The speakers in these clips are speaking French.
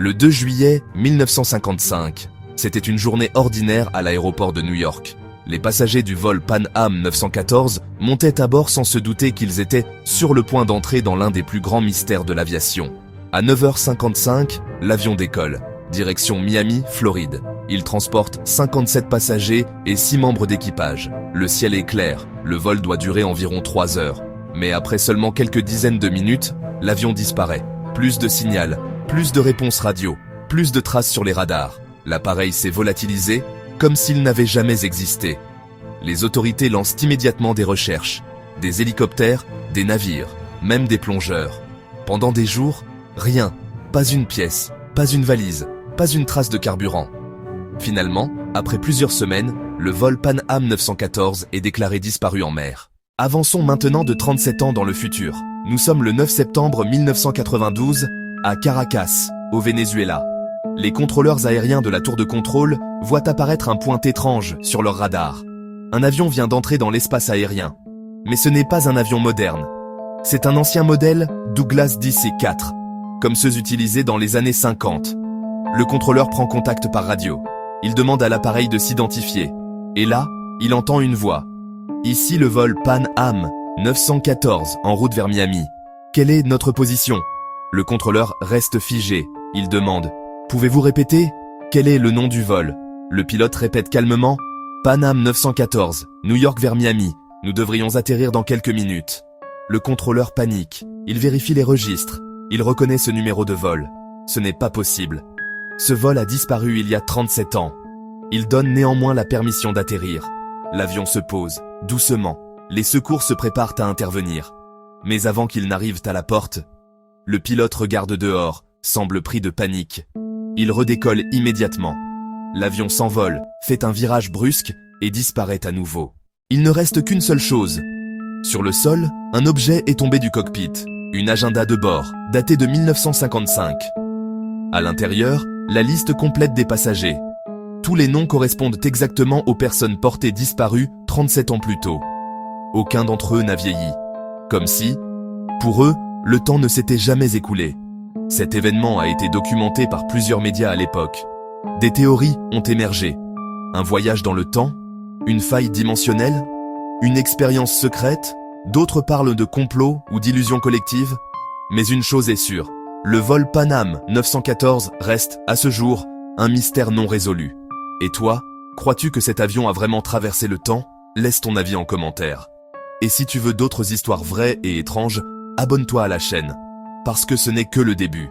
Le 2 juillet 1955, c'était une journée ordinaire à l'aéroport de New York. Les passagers du vol Pan Am 914 montaient à bord sans se douter qu'ils étaient sur le point d'entrer dans l'un des plus grands mystères de l'aviation. À 9h55, l'avion décolle, direction Miami, Floride. Il transporte 57 passagers et 6 membres d'équipage. Le ciel est clair, le vol doit durer environ 3 heures. Mais après seulement quelques dizaines de minutes, l'avion disparaît. Plus de signal, plus de réponses radio, plus de traces sur les radars. L'appareil s'est volatilisé comme s'il n'avait jamais existé. Les autorités lancent immédiatement des recherches. Des hélicoptères, des navires, même des plongeurs. Pendant des jours, rien, pas une pièce, pas une valise, pas une trace de carburant. Finalement, après plusieurs semaines, le vol Pan Am 914 est déclaré disparu en mer. Avançons maintenant de 37 ans dans le futur. Nous sommes le 9 septembre 1992 à Caracas, au Venezuela. Les contrôleurs aériens de la tour de contrôle voient apparaître un point étrange sur leur radar. Un avion vient d'entrer dans l'espace aérien. Mais ce n'est pas un avion moderne. C'est un ancien modèle Douglas DC-4, comme ceux utilisés dans les années 50. Le contrôleur prend contact par radio. Il demande à l'appareil de s'identifier. Et là, il entend une voix. Ici le vol Pan Am 914 en route vers Miami. Quelle est notre position? Le contrôleur reste figé. Il demande. Pouvez-vous répéter? Quel est le nom du vol? Le pilote répète calmement. Pan Am 914, New York vers Miami. Nous devrions atterrir dans quelques minutes. Le contrôleur panique. Il vérifie les registres. Il reconnaît ce numéro de vol. Ce n'est pas possible. Ce vol a disparu il y a 37 ans. Il donne néanmoins la permission d'atterrir. L'avion se pose, doucement. Les secours se préparent à intervenir. Mais avant qu'ils n'arrivent à la porte, le pilote regarde dehors, semble pris de panique. Il redécolle immédiatement. L'avion s'envole, fait un virage brusque et disparaît à nouveau. Il ne reste qu'une seule chose. Sur le sol, un objet est tombé du cockpit. Une agenda de bord, datée de 1955. À l'intérieur, la liste complète des passagers. Tous les noms correspondent exactement aux personnes portées disparues 37 ans plus tôt. Aucun d'entre eux n'a vieilli. Comme si, pour eux, le temps ne s'était jamais écoulé. Cet événement a été documenté par plusieurs médias à l'époque. Des théories ont émergé. Un voyage dans le temps? Une faille dimensionnelle? Une expérience secrète? D'autres parlent de complot ou d'illusion collective. Mais une chose est sûre, le vol Pan Am 914 reste, à ce jour, un mystère non résolu. Et toi, crois-tu que cet avion a vraiment traversé le temps? Laisse ton avis en commentaire. Et si tu veux d'autres histoires vraies et étranges, abonne-toi à la chaîne. Parce que ce n'est que le début.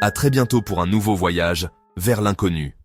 À très bientôt pour un nouveau voyage vers l'inconnu.